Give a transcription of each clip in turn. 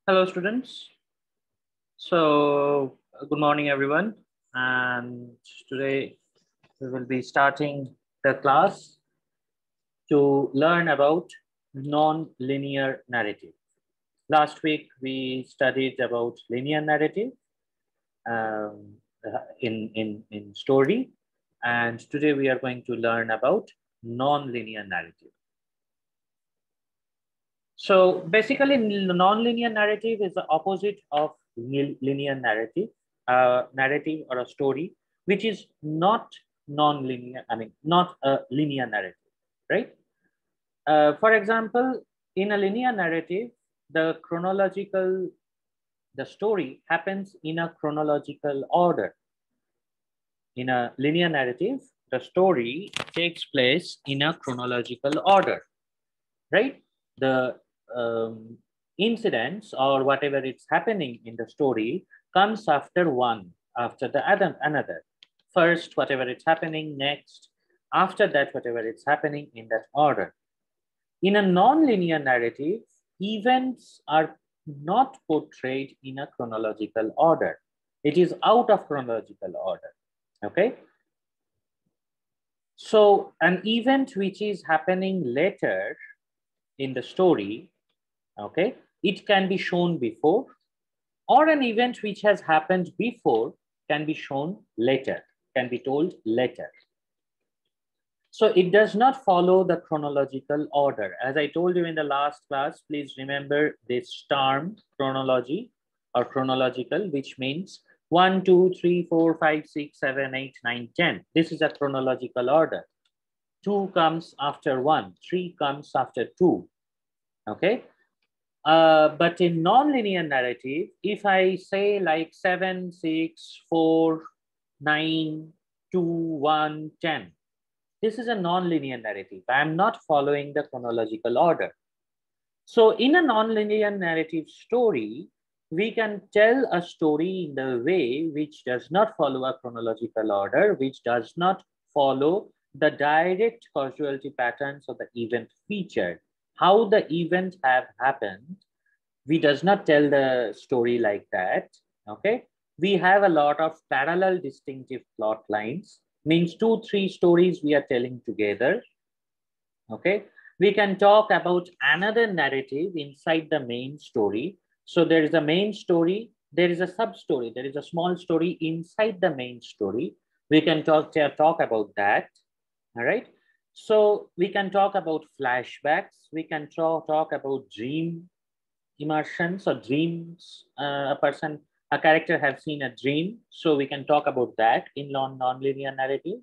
Hello, students. Good morning, everyone. And today we will be starting the class to learn about non-linear narrative. Last week, we studied about linear narrative um, in story. And today we are going to learn about non-linear narrative. So basically, non-linear narrative is the opposite of linear narrative, narrative or a story, which is not non-linear. I mean, not a linear narrative, right? For example, in a linear narrative, the story happens in a chronological order. In a linear narrative, the story takes place in a chronological order, right? The incidents or whatever it's happening in the story comes after one, after the another. First, whatever it's happening, next, after that, whatever it's happening in that order. In a non-linear narrative, events are not portrayed in a chronological order. It is out of chronological order, okay? So an event which is happening later in the story, okay, it can be shown before, or an event which has happened before can be shown later, can be told later. So it does not follow the chronological order. As I told you in the last class, please remember this term chronology or chronological, which means 1, 2, 3, 4, 5, 6, 7, 8, 9, 10. This is a chronological order. 2 comes after 1, 3 comes after 2, okay? But in non-linear narrative, if I say like 7, 6, 4, 9, 2, 1, 10, this is a non-linear narrative. I am not following the chronological order. So in a non-linear narrative story, we can tell a story in the way which does not follow a chronological order, which does not follow the direct causality patterns of the event featured. How the event have happened, we does not tell the story like that, okay? We have a lot of parallel distinctive plot lines, means 2, 3 stories we are telling together, okay? We can talk about another narrative inside the main story. So there is a main story, there is a sub story, there is a small story inside the main story. We can talk about that, all right? So we can talk about flashbacks, we can talk about dream immersions or dreams. A character have seen a dream, so we can talk about that in non-linear narrative.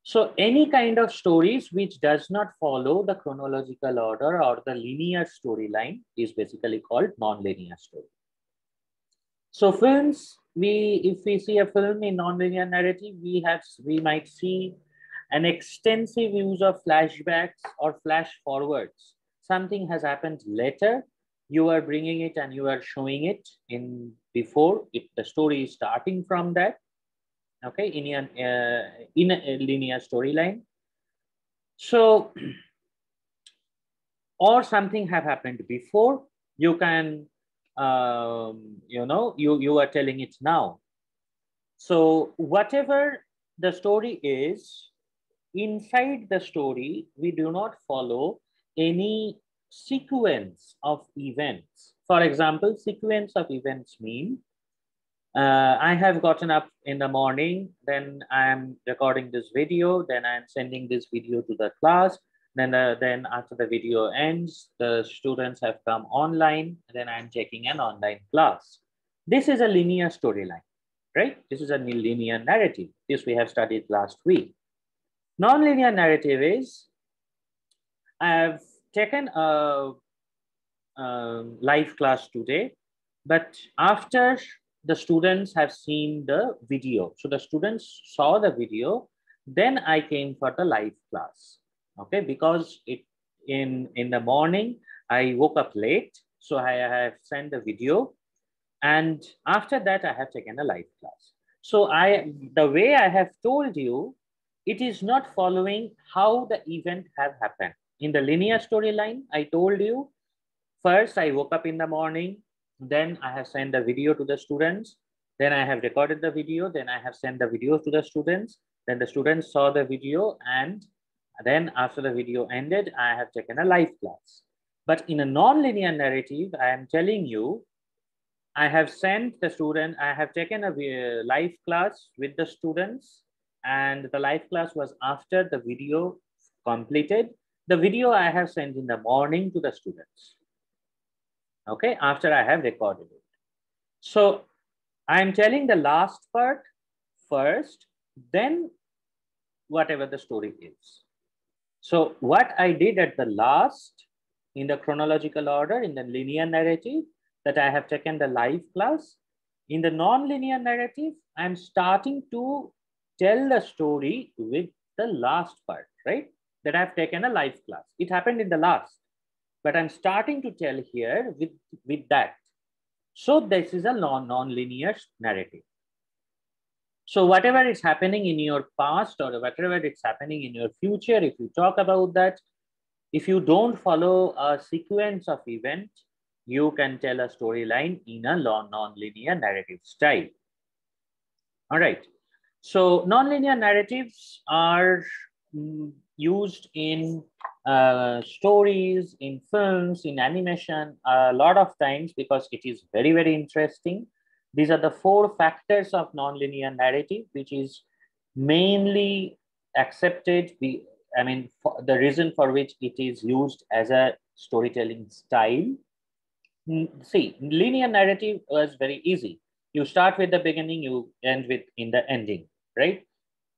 So any kind of stories which does not follow the chronological order or the linear storyline is basically called non-linear story. So films, if we see a film in non-linear narrative, we might see an extensive use of flashbacks or flash forwards. Something has happened later, you are bringing it and you are showing it in before it, the story is starting from that, okay, in a linear storyline. So or something have happened before, you can you are telling it now. So whatever the story is, inside the story, we do not follow any sequence of events. For example, sequence of events mean I have gotten up in the morning, then I am recording this video, then I am sending this video to the class. Then after the video ends, the students have come online, then I am checking an online class. This is a linear storyline, right? This is a linear narrative. This we have studied last week. Non-linear narrative is, I have taken a live class today, but after the students have seen the video, so the students saw the video, then I came for the live class, okay? Because in the morning, I woke up late, so I have sent the video, and after that, I have taken a live class. So the way I have told you, it is not following how the event have happened. In the linear storyline, I told you, first I woke up in the morning, Then I have sent the video to the students. Then I have recorded the video. Then I have sent the videos to the students. Then the students saw the video, and then after the video ended, I have taken a live class. But in a non-linear narrative, I am telling you, I have sent the student, I have taken a live class with the students, and the live class was after the video completed. The video I have sent in the morning to the students, okay, after I have recorded it. So I'm telling the last part first, then whatever the story is. So what I did at the last in the chronological order, in the linear narrative, that I have taken the live class. In the non-linear narrative, I'm starting to tell the story with the last part, right? That I've taken a live class. It happened in the last, but I'm starting to tell here with that. So this is a non-linear narrative. So whatever is happening in your past or whatever it's happening in your future, if you talk about that, if you don't follow a sequence of events, you can tell a storyline in a non-linear narrative style. All right. So non-linear narratives are used in stories, in films, in animation, a lot of times because it is very, very interesting. These are the 4 factors of non-linear narrative, which is mainly accepted. I mean, the reason for which it is used as a storytelling style. See, linear narrative was very easy. You start with the beginning, you end with in the ending, right?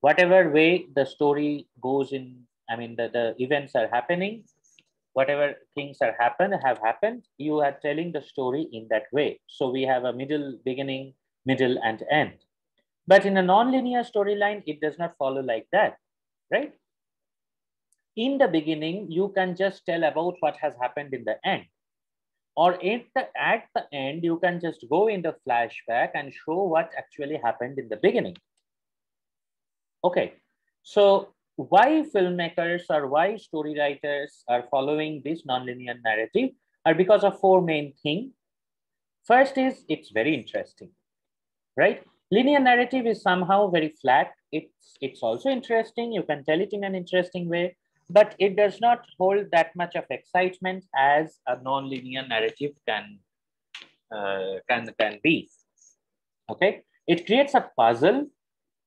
Whatever way the story goes in, I mean, the events are happening, whatever things have happened, you are telling the story in that way. So we have a middle, beginning, middle, and end. But in a non-linear storyline, it does not follow like that, right? In the beginning, you can just tell about what has happened in the end. Or at the end, you can just go in the flashback and show what actually happened in the beginning. Okay, so why filmmakers or why story writers are following this nonlinear narrative are because of 4 main things. First is it's very interesting, right? Linear narrative is somehow very flat. It's also interesting. You can tell it in an interesting way, but it does not hold that much of excitement as a non-linear narrative can be. Okay, it creates a puzzle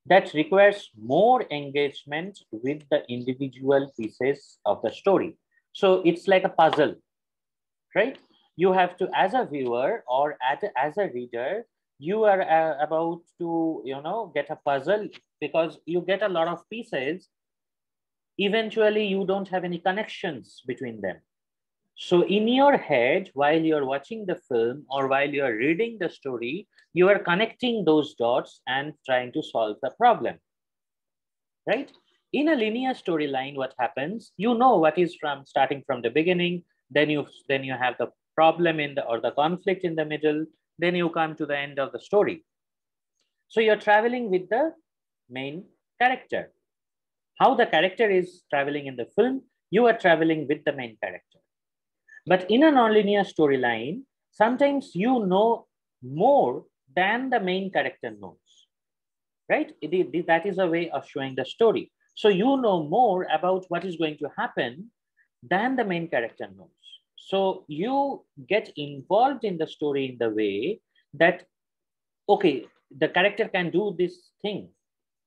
that requires more engagement with the individual pieces of the story. So it's like a puzzle, right? You have to, as a viewer or as a reader, you are about to, get a puzzle because you get a lot of pieces. Eventually, you don't have any connections between them. So in your head, while you're watching the film or while you're reading the story, you are connecting those dots and trying to solve the problem, right? In a linear storyline, what happens, what is from starting from the beginning, then you have the problem or the conflict in the middle, then you come to the end of the story. So you're traveling with the main character. How the character is traveling in the film, you are traveling with the main character. But in a nonlinear storyline, sometimes you know more than the main character knows, right? That is a way of showing the story. So you know more about what is going to happen than the main character knows. So you get involved in the story in the way that, okay, the character can do this thing,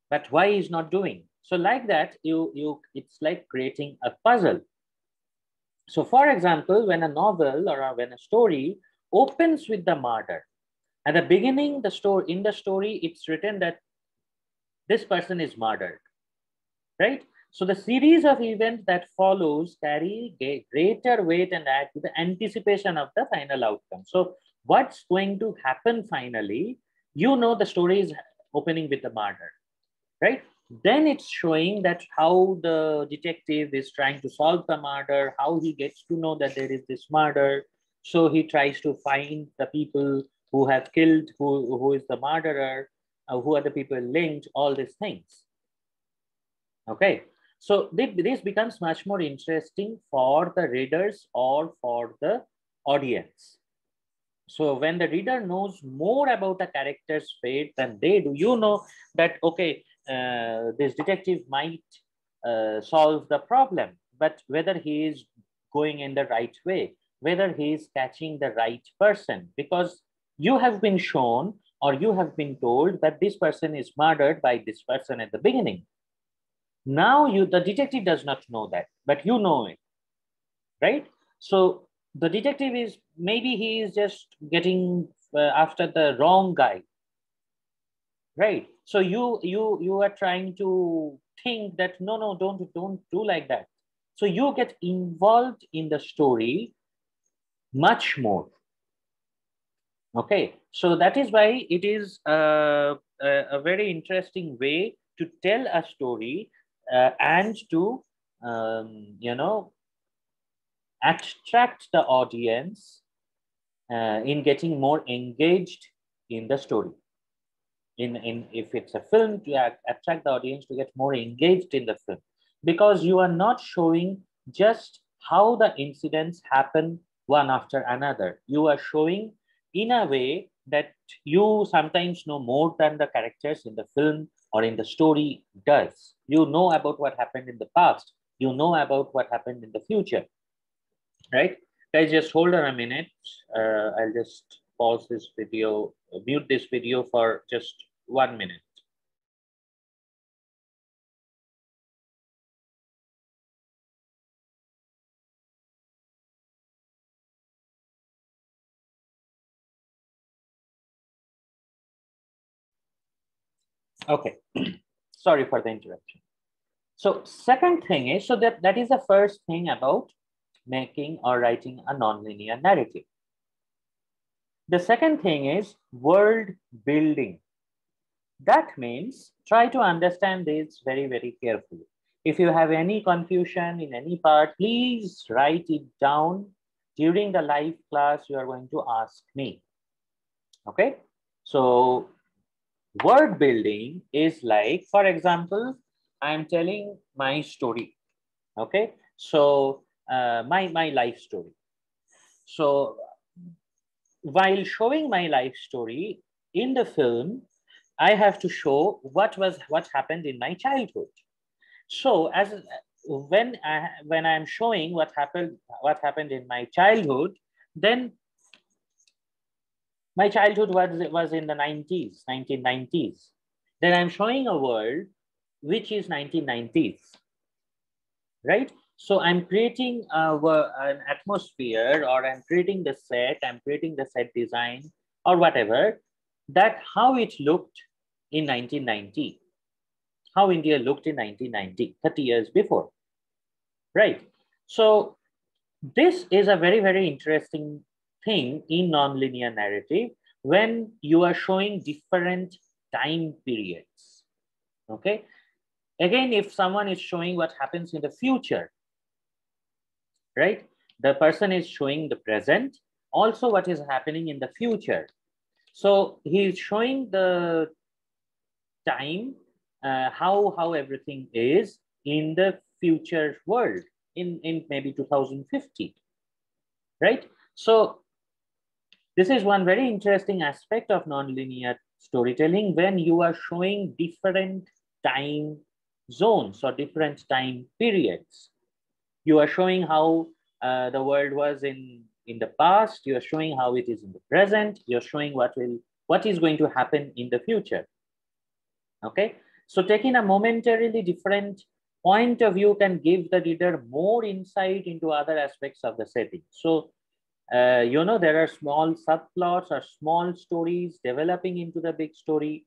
but why is not doing? So like that, it's like creating a puzzle. So for example, when a novel or when a story opens with the murder, at the beginning, in the story, it's written that this person is murdered, right? So the series of events that follows carry greater weight and add to the anticipation of the final outcome. So what's going to happen finally, the story is opening with the murder, right? Then it's showing that how the detective is trying to solve the murder, how he gets to know that there is this murder. So he tries to find the people who have killed, who is the murderer, who are the people linked, all these things. Okay, so this becomes much more interesting for the readers or for the audience. So when the reader knows more about a character's fate than they do, more about a character's fate than they do, that, okay, this detective might solve the problem, but whether he is going in the right way, whether he is catching the right person, because you have been shown or you have been told that this person is murdered by this person at the beginning. Now the detective does not know that, but you know it, right? So the detective is, maybe he is just getting after the wrong guy, right? So you are trying to think that no, don't do like that. So you get involved in the story much more. Okay, so that is why it is a very interesting way to tell a story and to attract the audience in getting more engaged in the story. If it's a film, to attract the audience to get more engaged in the film, because you are not showing just how the incidents happen one after another. You are showing in a way that you sometimes know more than the characters in the film or in the story does. You know about what happened in the past. You know about what happened in the future, right? Guys, just hold on a minute. I'll just pause this video, mute this video for just 1 minute. Okay, sorry for the interruption. So second thing is, so that is the first thing about making or writing a nonlinear narrative. The second thing is world building. That means try to understand this very, very carefully. If you have any confusion in any part, please write it down during the live class. You are going to ask me. Okay, so word building is like, for example, I'm telling my story. Okay, so my life story. So while showing my life story in the film, I have to show what happened in my childhood. So when I'm showing what happened in my childhood, then my childhood was in the 1990s. Then I'm showing a world which is 1990s, right? So I'm creating an atmosphere, or I'm creating the set, I'm creating the set design or whatever, that how it looked in 1990, how India looked in 1990, 30 years before, right? So this is a very, very interesting thing in nonlinear narrative when you are showing different time periods, okay? Again, if someone is showing what happens in the future, right? The person is showing the present, also what is happening in the future. So he is showing the time, how everything is in the future world in maybe 2050, right? So this is one very interesting aspect of nonlinear storytelling, when you are showing different time zones or different time periods. You are showing how the world was in the past. You are showing how it is in the present. You're showing what is going to happen in the future. Okay, so taking a momentarily different point of view can give the reader more insight into other aspects of the setting. So there are small subplots or small stories developing into the big story.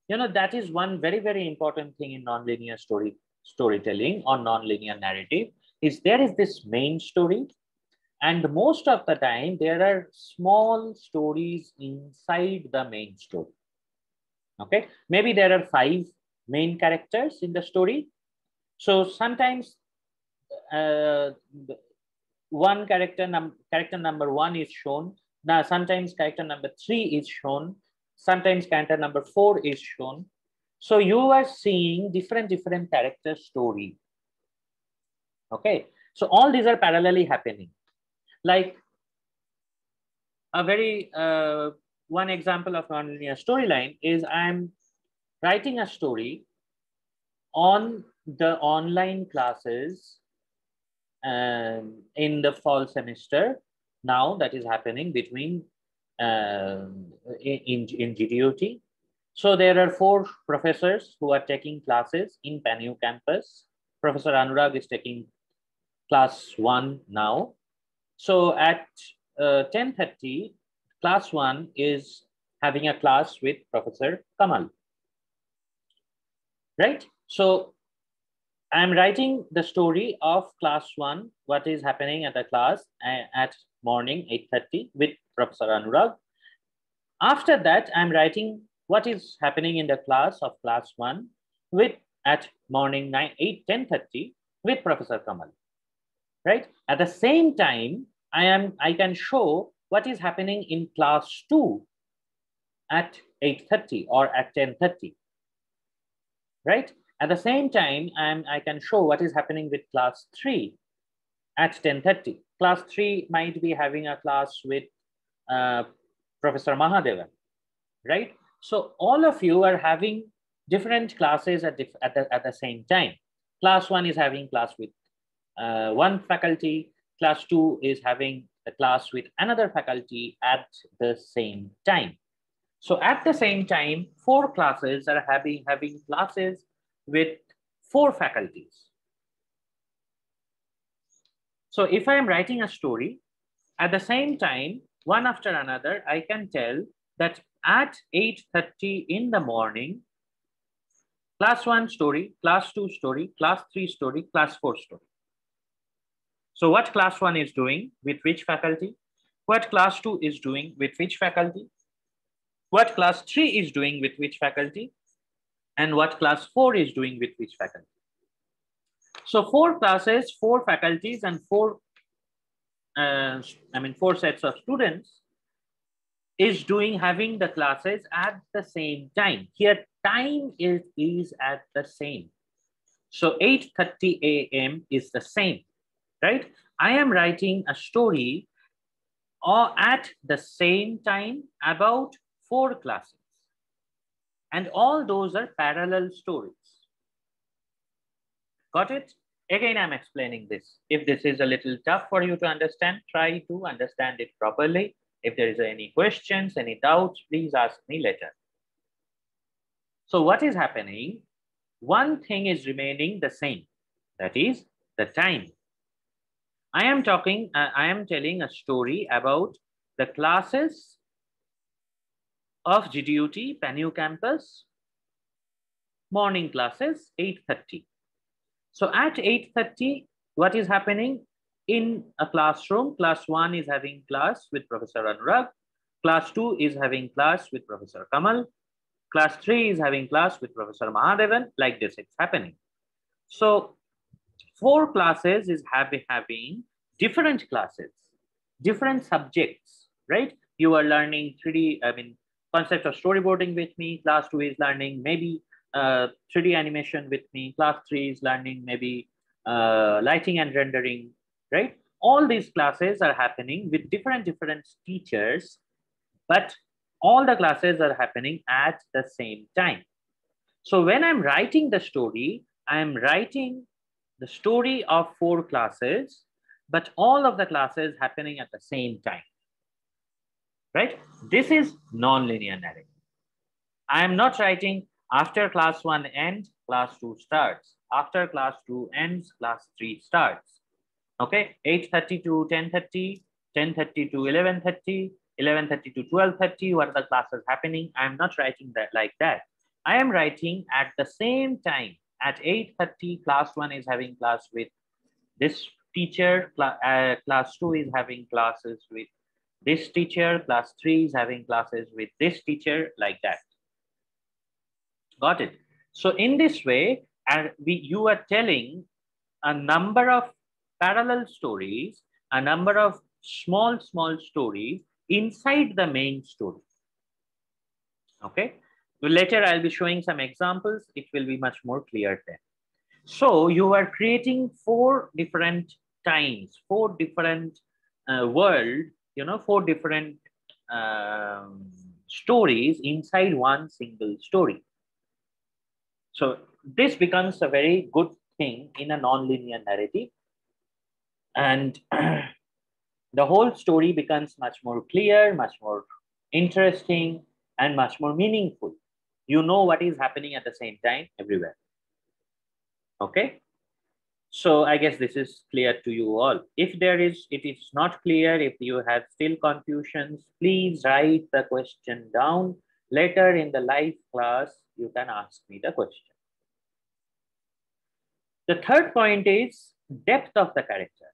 That is one very, very important thing in nonlinear storytelling or nonlinear narrative, is there is this main story, and most of the time there are small stories inside the main story. Okay, maybe there are 5 main characters in the story. So sometimes uh, one character number 1 is shown. Now sometimes character number 3 is shown. Sometimes character number 4 is shown. So you are seeing different character story. Okay, so all these are parallelly happening. Like a very one example of nonlinear storyline is I'm writing a story on the online classes in the fall semester now that is happening between in GDOT. So there are 4 professors who are taking classes in PANU campus. Professor Anurag is taking class 1 now. So at 10:30, class 1 is having a class with Professor Kamal, right? So I'm writing the story of class 1, what is happening at the class at morning 8:30 with Professor Anurag. After that, I'm writing what is happening in the class of class 1 with at morning 10:30 with Professor Kamal, right? At the same time, I can show what is happening in class 2 at 8:30 or at 10:30, right? At the same time, I can show what is happening with class 3 at 10:30. Class 3 might be having a class with Professor Mahadevan, right? So all of you are having different classes at the same time. Class 1 is having class with one faculty. Class 2 is having a class with another faculty at the same time. So at the same time, 4 classes are having classes with 4 faculties. So if I am writing a story, at the same time, one after another, I can tell that at 8:30 in the morning, class 1 story, class 2 story, class 3 story, class 4 story. So what class 1 is doing with which faculty? What class 2 is doing with which faculty? What class 3 is doing with which faculty? And what class 4 is doing with which faculty? So 4 classes, 4 faculties, and 4 sets of students is having the classes at the same time. Here, time is at the same. So 8:30 a.m. is the same, right? I am writing a story at the same time about 4 classes. And all those are parallel stories. Got it? Again, I'm explaining this. If this is a little tough for you to understand, try to understand it properly. If there is any questions, any doubts, please ask me later. So what is happening? One thing is remaining the same. That is the time. I am telling a story about the classes of GDUT, PANU campus, morning classes, 8:30. So at 8:30, what is happening in a classroom? Class 1 is having class with Professor Anurag. Class 2 is having class with Professor Kamal. Class 3 is having class with Professor Mahadevan. Like this, it's happening. So 4 classes is having different classes, different subjects, right? You are learning 3D, concept of storyboarding with me. Class 2 is learning maybe 3D animation with me. Class 3 is learning maybe lighting and rendering, right? All these classes are happening with different teachers, but all the classes are happening at the same time. So when I'm writing the story, I'm writing the story of 4 classes, but all of the classes happening at the same time, right? This is non-linear narrative. I am not writing after class 1 ends, class 2 starts. After class 2 ends, class 3 starts. Okay, 8:30 to 10:30, 10:30 to 11:30, 11:30 to 12:30. What are the classes happening? I am not writing that like that. I am writing at the same time. At 8:30, class 1 is having class with this teacher. Class 2 is having classes with this teacher. Class 3 is having classes with this teacher, like that. Got it? So in this way, you are telling a number of parallel stories, a number of small stories inside the main story. Okay. Later, I'll be showing some examples. It will be much more clear then. So you are creating 4 different times, 4 different world, 4 different stories inside one single story. So this becomes a very good thing in a non-linear narrative, and the whole story becomes much more clear, much more interesting, and much more meaningful. You know what is happening at the same time everywhere. Okay. So I guess this is clear to you all. If it is not clear, if you have still confusions, please write the question down. Later in the live class, you can ask me the question. The third point is depth of the character.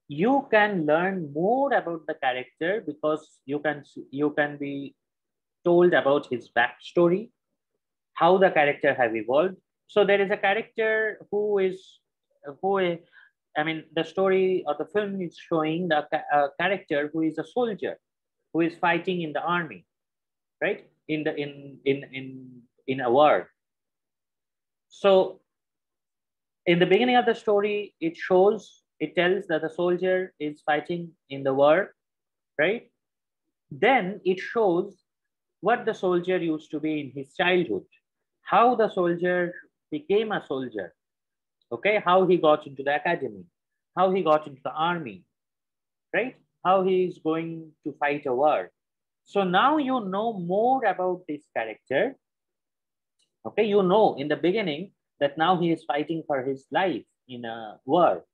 You can learn more about the character because you can be told about his backstory, how the character have evolved. So there is a character I mean, the story or the film is showing the character who is a soldier, who is fighting in the army, right? In a war. So in the beginning of the story, it tells that the soldier is fighting in the war, right? Then it shows what the soldier used to be in his childhood, how the soldier became a soldier, okay? How he got into the academy, how he got into the army, right? How he is going to fight a war. So now you know more about this character, okay? You know in the beginning that now he is fighting for his life in a war,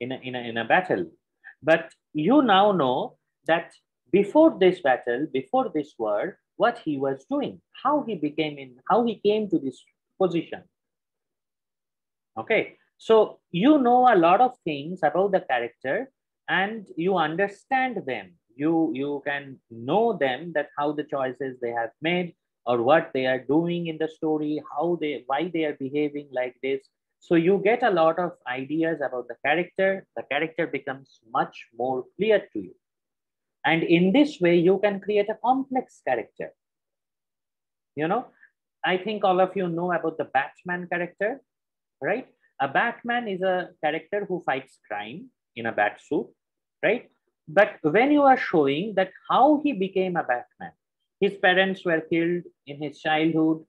in a battle. But you now know that before this battle, before this war, what he was doing, how he came to this position. Okay, so you know a lot of things about the character and you understand them. You can know them, that how the choices they have made or what they are doing in the story, why they are behaving like this. So you get a lot of ideas about the character. The character becomes much more clear to you. And in this way, you can create a complex character. You know, I think all of you know about the Batman character, right? A Batman is a character who fights crime in a bat suit, right? But when you are showing that how he became a Batman, his parents were killed in his childhood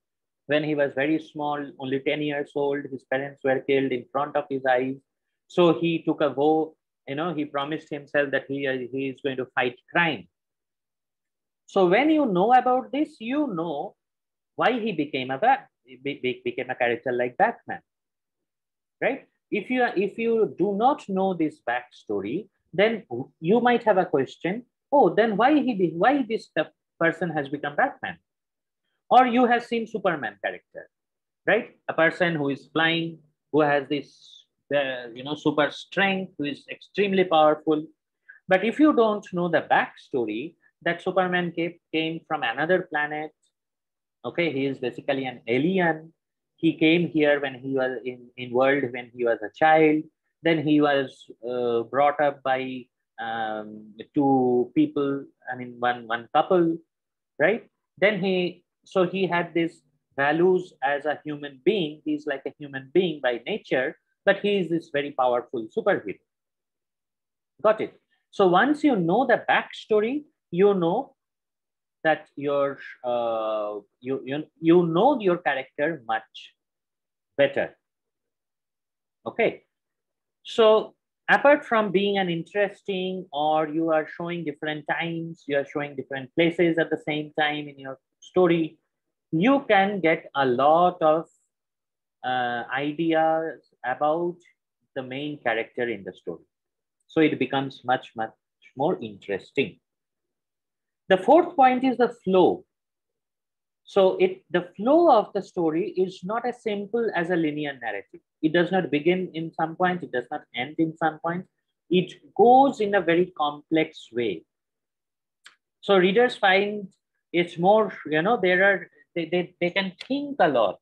when he was very small, only 10 years old. His parents were killed in front of his eyes. So he took a vow, he promised himself that he is going to fight crime. So when you know about this, you know why he became became a character like Batman, right? If you do not know this backstory, then you might have a question. Oh, then why this person has become Batman? Or you have seen Superman character, right? A person who is flying, who has this super strength, who is extremely powerful. But if you don't know the backstory, that Superman came from another planet. Okay, he is basically an alien. He came here when he was in world when he was a child. Then he was brought up by two people. I mean, one couple, right? Then he had these values as a human being. He's like a human being by nature, but he is this very powerful superhero. Got it? So once you know the backstory, you know that you know your character much better. Okay, so apart from being an interesting, or you are showing different times, you are showing different places at the same time in your story, you can get a lot of ideas about the main character in the story. So it becomes much more interesting. The fourth point is the flow. So the flow of the story is not as simple as a linear narrative. It does not begin in some point, it does not end in some point. It goes in a very complex way. So readers find it's more, they can think a lot.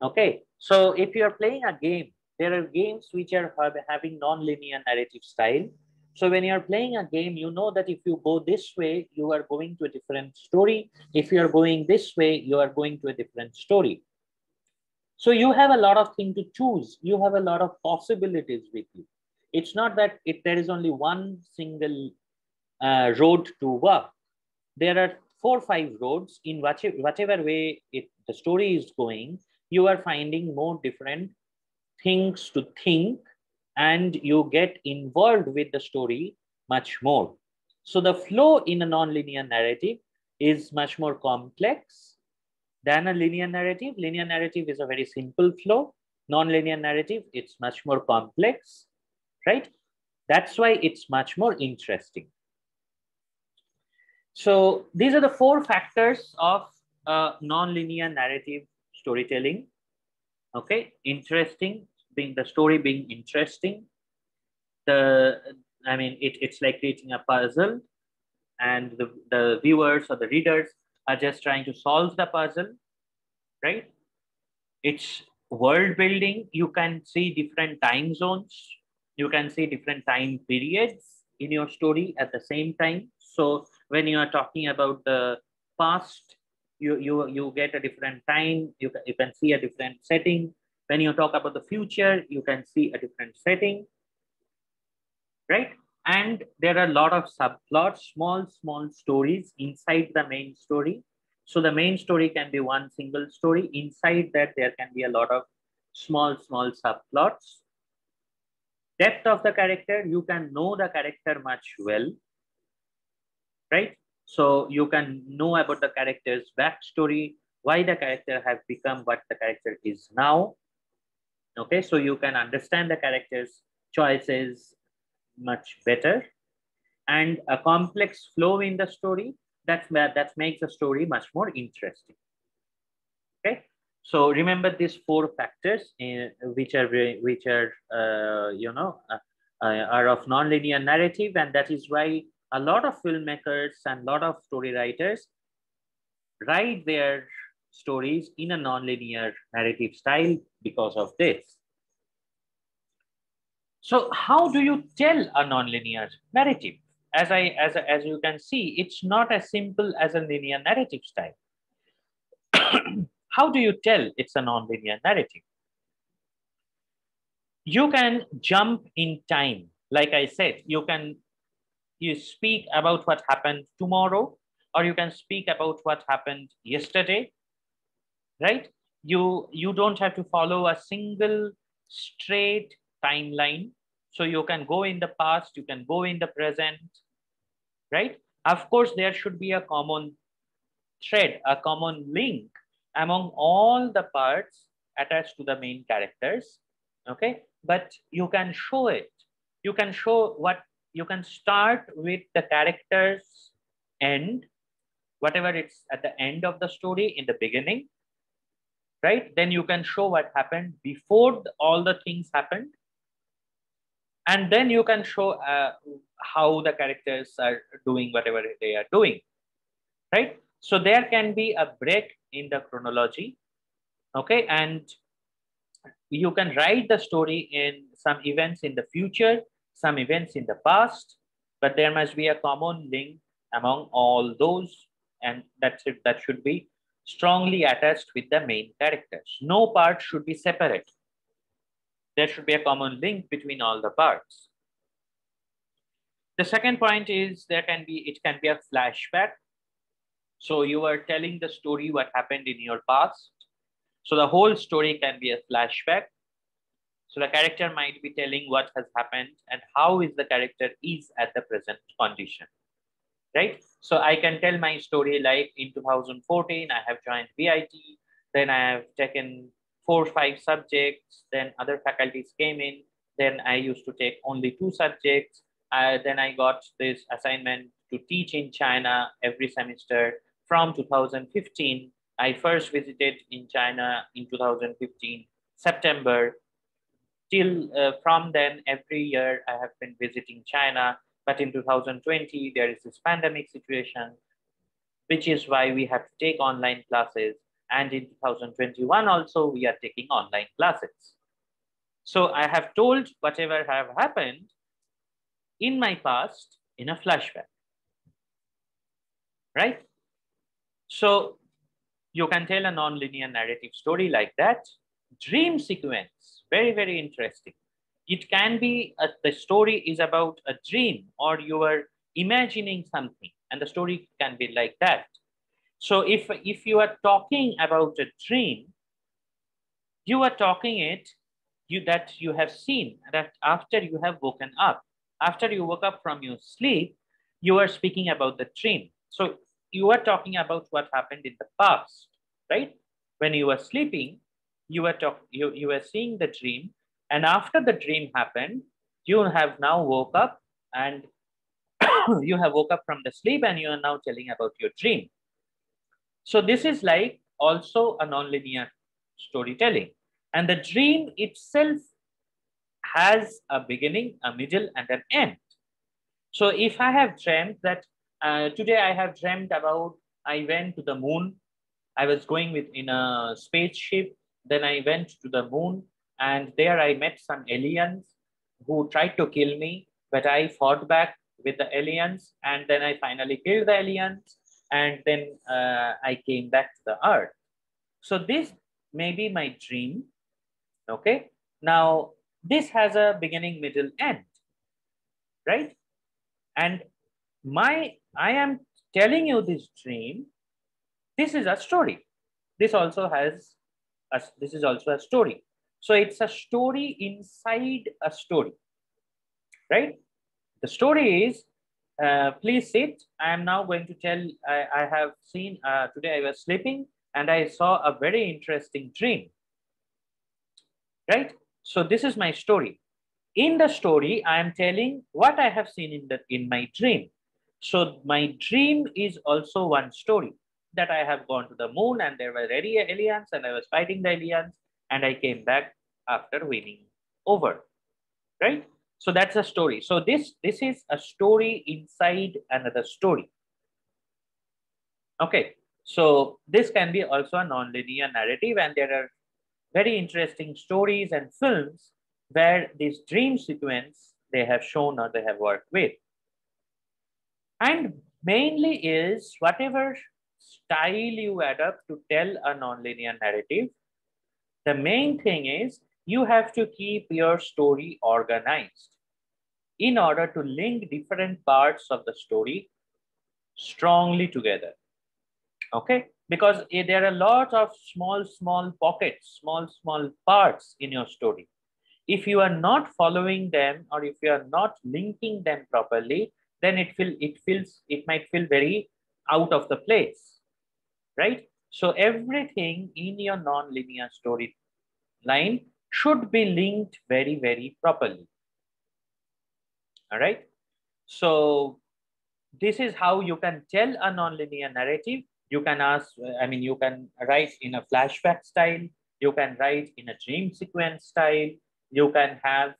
Okay. So if you're playing a game, there are games which are having non-linear narrative style. So when you're playing a game, you know that if you go this way, you are going to a different story. If you are going this way, you are going to a different story. So you have a lot of things to choose. You have a lot of possibilities with you. It's not that there is only one single road to work. There are 4 or 5 roads. In whatever way the story is going, you are finding more different things to think, and you get involved with the story much more. So the flow in a non-linear narrative is much more complex than a linear narrative. Linear narrative is a very simple flow. Non-linear narrative, it's much more complex, right? That's why it's much more interesting. So these are the 4 factors of non-linear narrative storytelling. Okay, interesting, being the story being interesting. It's like creating a puzzle, and the viewers or the readers are just trying to solve the puzzle, right? It's world building. You can see different time zones. You can see different time periods in your story at the same time. So when you are talking about the past, you get a different time. You can see a different setting. When you talk about the future, you can see a different setting, right? And there are a lot of subplots, small stories inside the main story. So the main story can be one single story. Inside that, there can be a lot of small subplots. Depth of the character, you can know the character much well, right? So you can know about the character's backstory, why the character has become what the character is now. Okay, so you can understand the character's choices much better, and a complex flow in the story that makes the story much more interesting. Okay, so remember these 4 factors which are are of non-linear narrative, and that is why a lot of filmmakers and a lot of story writers write their stories in a non-linear narrative style because of this. So how do you tell a non-linear narrative? As you can see, it's not as simple as a linear narrative style. How do you tell it's a non-linear narrative? You can jump in time. Like I said, you speak about what happened tomorrow, or you can speak about what happened yesterday, right? You don't have to follow a single straight timeline. So you can go in the past, you can go in the present, right? Of course, there should be a common thread, a common link among all the parts attached to the main characters. Okay, but you can show it. You can show what you can start with the character's end, whatever it's at the end of the story in the beginning, right? Then you can show what happened before all the things happened, and then you can show how the characters are doing whatever they are doing, right? So there can be a break in the chronology, okay? And you can write the story in some events in the future, some events in the past, but there must be a common link among all those, and that should be strongly attached with the main characters. No part should be separate. There should be a common link between all the parts. The second point is it can be a flashback. So you are telling the story what happened in your past. So the whole story can be a flashback. So the character might be telling what has happened and how is the character is at the present condition, right? So I can tell my story like in 2014, I have joined VIT, then I have taken 4 or 5 subjects, then other faculties came in, then I used to take only 2 subjects. Then I got this assignment to teach in China every semester from 2015. I first visited in China in 2015, September. Till from then, every year I have been visiting China. But in 2020, there is this pandemic situation, which is why we have to take online classes. And in 2021 also, we are taking online classes. So I have told whatever have happened in my past in a flashback, right? So you can tell a non-linear narrative story like that. Dream sequence, very, very interesting. It can be the story is about a dream, or you are imagining something, and the story can be like that. So if you are talking about a dream, you are talking it that you have seen, that after you have woken up, after you woke up from your sleep, you are speaking about the dream. So you are talking about what happened in the past, right? When you were sleeping, you were seeing the dream, and after the dream happened, you have now woke up, and you have woke up from the sleep, and you are now telling about your dream. So this is like also a nonlinear storytelling. And the dream itself has a beginning, a middle, and an end. So if I have dreamt that today I have dreamt about I went to the moon, I was going in a spaceship, then I went to the moon, and there I met some aliens who tried to kill me, but I fought back with the aliens, and then I finally killed the aliens, and then I came back to the earth. So this may be my dream. Okay. Now this has a beginning, middle, end, right? And I am telling you this dream. This is a story. This also has this is also a story. So it's a story inside a story, right? The story is, please sit. I am now going to tell, I have seen, today I was sleeping and I saw a very interesting dream, right? So this is my story. In the story, I am telling what I have seen in my dream. So my dream is also one story, that I have gone to the moon and there were aliens and I was fighting the aliens and I came back after winning over, right? So that's a story. So this is a story inside another story. Okay, so this can be also a non-linear narrative, and there are very interesting stories and films where this dream sequence they have shown or they have worked with. And mainly is whatever style you adopt to tell a nonlinear narrative, the main thing is you have to keep your story organized in order to link different parts of the story strongly together. Okay, because there are a lot of small pockets, small parts in your story. If you are not following them or if you are not linking them properly, then it might feel very out of the place, right? So everything in your non-linear story line should be linked very properly. All right. So this is how you can tell a non-linear narrative. You can you can write in a flashback style. You can write in a dream sequence style. You can have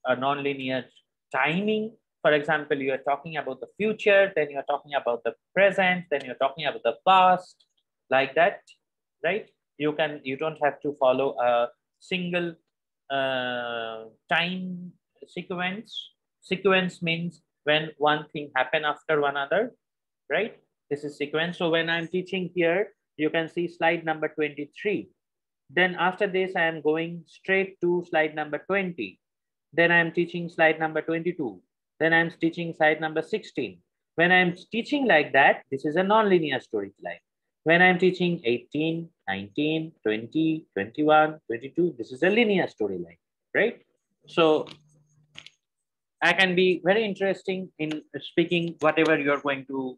a non-linear timing. For example, you are talking about the future, then you're talking about the present, then you're talking about the past, like that, right? You don't have to follow a single time sequence. Sequence means when one thing happen after one other, right? This is sequence. So when I'm teaching here, you can see slide number 23. Then after this, I am going straight to slide number 20. Then I am teaching slide number 22. Then I'm teaching slide number 16. When I'm teaching like that, this is a non-linear storyline. When I'm teaching 18, 19, 20, 21, 22, this is a linear storyline, right? So I can be very interesting in speaking whatever you're going to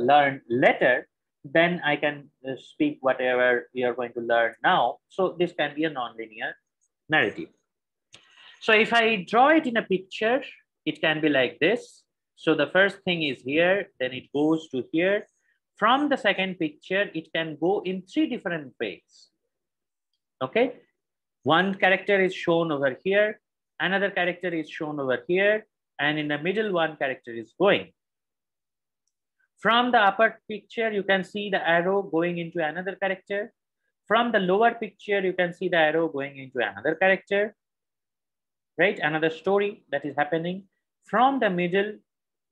learn later. Then I can speak whatever you're going to learn now. So this can be a non-linear narrative. So if I draw it in a picture, it can be like this. So the first thing is here, then it goes to here. From the second picture, it can go in 3 different ways. Okay. One character is shown over here. Another character is shown over here. And in the middle, one character is going. From the upper picture, you can see the arrow going into another character. From the lower picture, you can see the arrow going into another character, right? Another story that is happening. From the middle,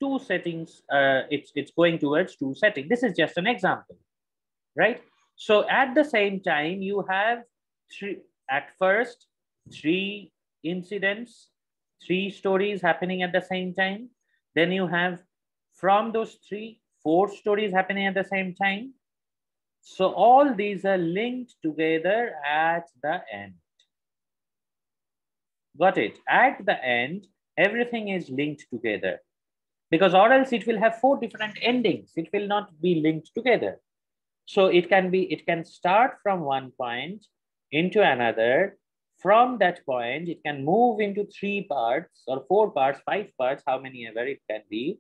2 settings, it's going towards 2 settings. This is just an example, right? So at the same time, you have at first 3 incidents, 3 stories happening at the same time. Then you have From those 3, 4 stories happening at the same time. So all these are linked together at the end. Got it? At the end, everything is linked together, because or else it will have 4 different endings. It will not be linked together. So it can start from one point into another. From that point, it can move into 3 parts or 4 parts, 5 parts, how many ever it can be.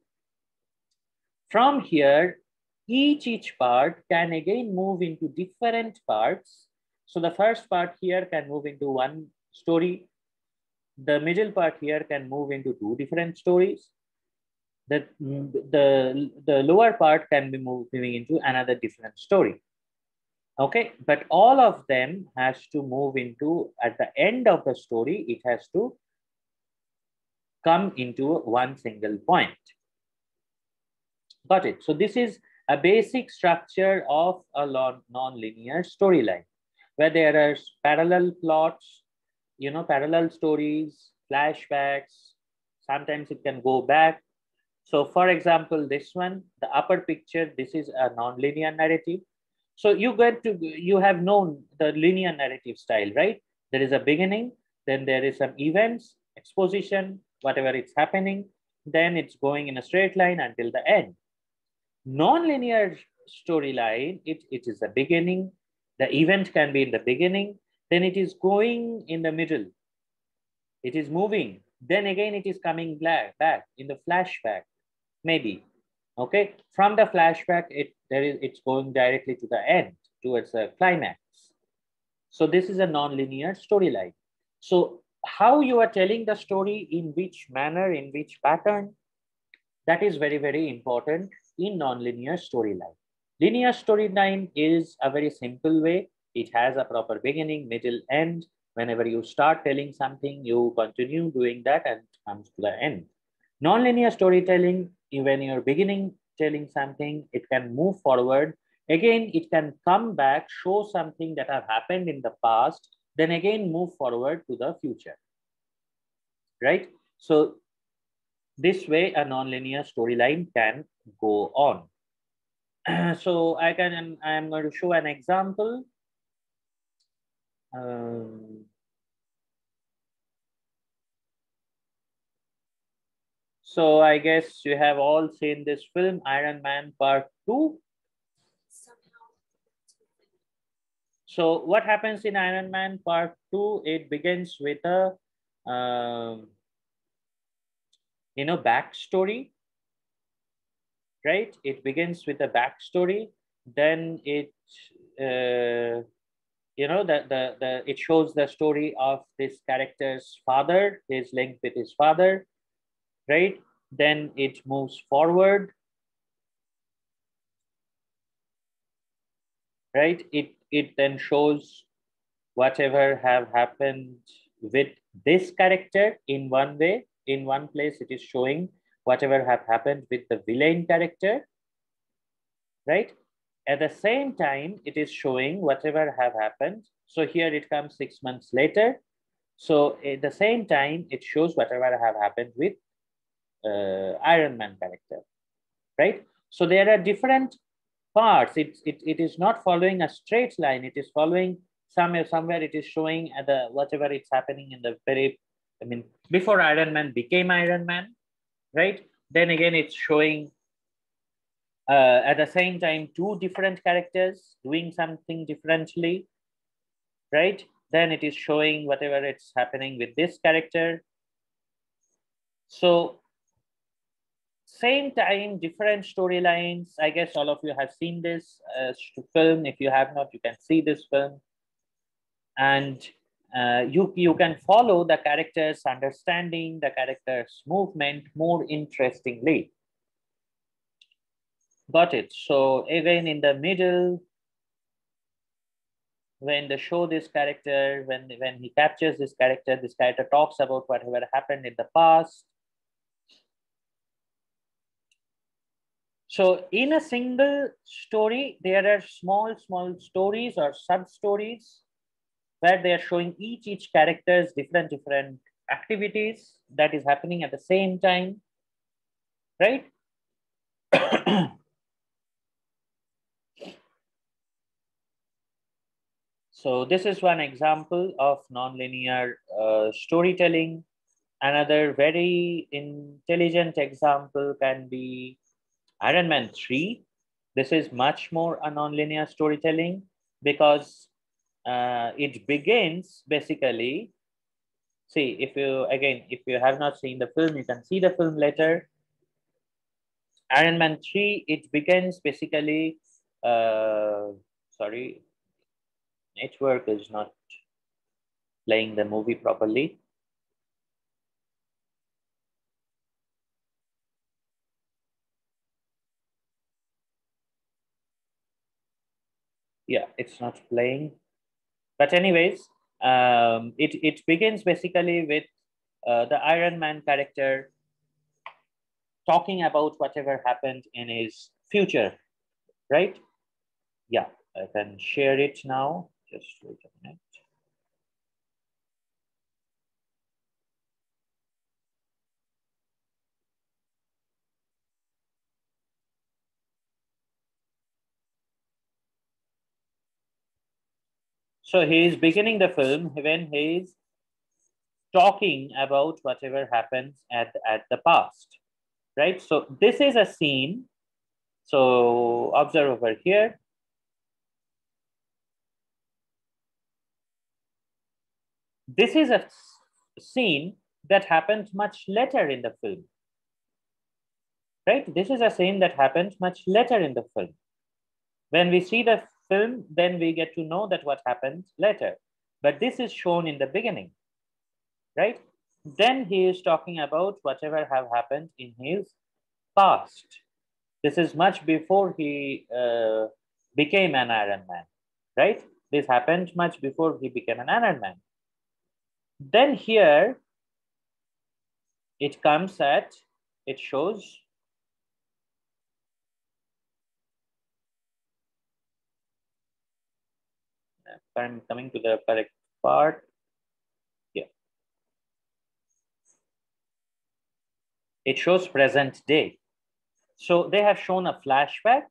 From here, each part can again move into different parts. So the first part here can move into one story. The middle part here can move into 2 different stories. The lower part can be moving into another different story. Okay, but all of them has to move into, at the end of the story, it has to come into one single point. Got it? So this is a basic structure of a non-linear storyline, where there are parallel plots, parallel stories, flashbacks. Sometimes it can go back. So for example, this one, the upper picture, this is a non-linear narrative. So you have known the linear narrative style, right? There is a beginning, then there is some events, exposition, whatever it's happening, then it's going in a straight line until the end. Non-linear storyline, it is the beginning, the event can be in the beginning, then it is going in the middle, it is moving, then again it is coming back in the flashback, maybe. Okay, from the flashback, it's going directly to the end, towards the climax. So this is a non-linear storyline. So how you are telling the story, in which manner, in which pattern, that is very, very important in non-linear storyline. Linear storyline is a very simple way. It has a proper beginning, middle, end. Whenever you start telling something, you continue doing that and comes to the end. Non-linear storytelling, when you're beginning telling something, it can move forward. Again, it can come back, show something that have happened in the past, then again move forward to the future, right? So this way, a non-linear storyline can go on. So I am going to show an example. So I guess you have all seen this film, Iron Man Part 2. So what happens in Iron Man Part 2? It begins with a backstory, right? It begins with a backstory. Then it it shows the story of this character's father, his link with his father, right? Then it moves forward, right? It then shows whatever have happened with this character in one way. In one place, it is showing whatever have happened with the villain character, right? At the same time, it is showing whatever have happened. So here it comes 6 months later. So at the same time, it shows whatever have happened with Iron Man character, right? So there are different parts. It is not following a straight line. It is following somewhere it is showing at the whatever it's happening in the before Iron Man became Iron Man, right? Then again, it's showing at the same time 2 different characters doing something differently, right? Then it is showing whatever it's happening with this character. So same time, different storylines. I guess all of you have seen this film. If you have not, you can see this film. And you can follow the characters, understanding the characters' movement more interestingly. Got it. So again, in the middle, when they show this character, when he captures this character talks about whatever happened in the past. So in a single story, there are small stories or sub stories where they are showing each character's different activities that is happening at the same time, right? So this is one example of nonlinear storytelling. Another very intelligent example can be Iron Man 3. This is much more a nonlinear storytelling because it begins basically. See, if you have not seen the film, you can see the film later. Iron Man 3, it begins basically, sorry, network is not playing the movie properly. Yeah, it's not playing. But anyways, it begins basically with the Iron Man character talking about whatever happened in his future, right? Yeah, I can share it now. Just wait a minute. So he is beginning the film when he is talking about whatever happens at the past, right? So this is a scene. So observe over here. This is a scene that happened much later in the film, right? This is a scene that happened much later in the film. When we see the film, then we get to know that what happened later. But this is shown in the beginning, right? Then he is talking about whatever have happened in his past. This is much before he became an Iron Man, right? This happened much before he became an Iron Man. Then here it comes at, it shows I'm coming to the correct part. Yeah. It shows present day. So they have shown a flashback.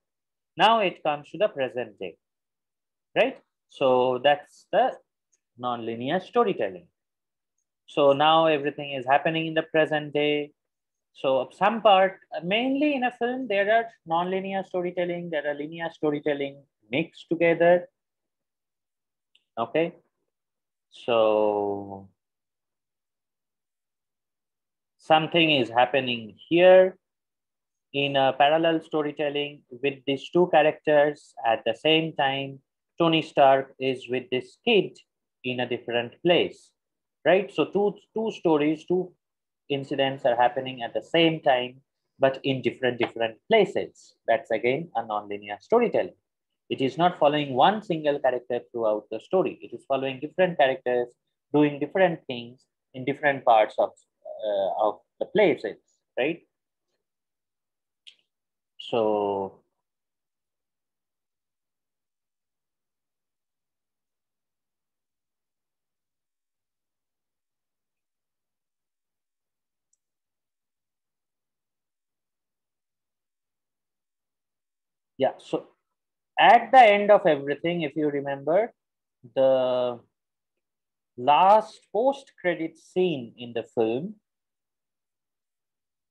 Now it comes to the present day, right? So that's the nonlinear storytelling. So now everything is happening in the present day. So some part, mainly in a film, there are nonlinear storytelling, there are linear storytelling mixed together. Okay. So something is happening here in a parallel storytelling with these two characters at the same time. Tony Stark is with this kid in a different place, right? So two stories, two incidents are happening at the same time, but in different places. That's again a nonlinear storytelling. It is not following one single character throughout the story. It is following different characters doing different things in different parts of the places, right? So yeah, so at the end of everything, if you remember, the last post-credit scene in the film,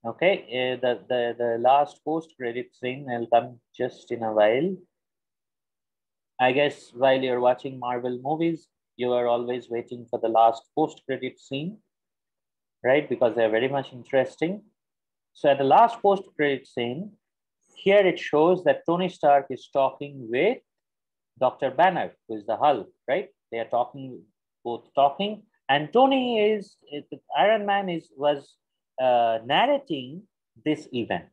okay, the last post-credit scene will come just in a while. I guess while you're watching Marvel movies, you are always waiting for the last post-credit scene, right? Because they're very much interesting. So at the last post-credit scene, here it shows that Tony Stark is talking with Dr. Banner, who is the Hulk, right? They are talking, both talking, and Tony is Iron Man was narrating this event.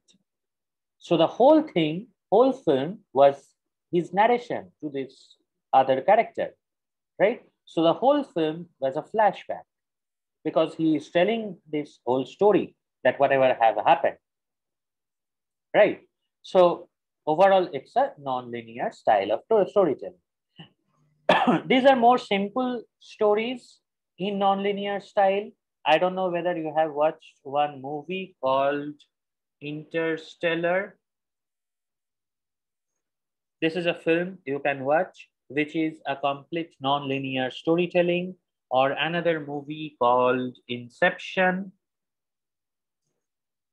So the whole thing, whole film was his narration to this other character, right? So the whole film was a flashback because he is telling this whole story that whatever have happened, right? So overall, it's a non-linear style of storytelling. These are more simple stories in nonlinear style. I don't know whether you have watched one movie called Interstellar. This is a film you can watch, which is a complete non-linear storytelling, or another movie called Inception.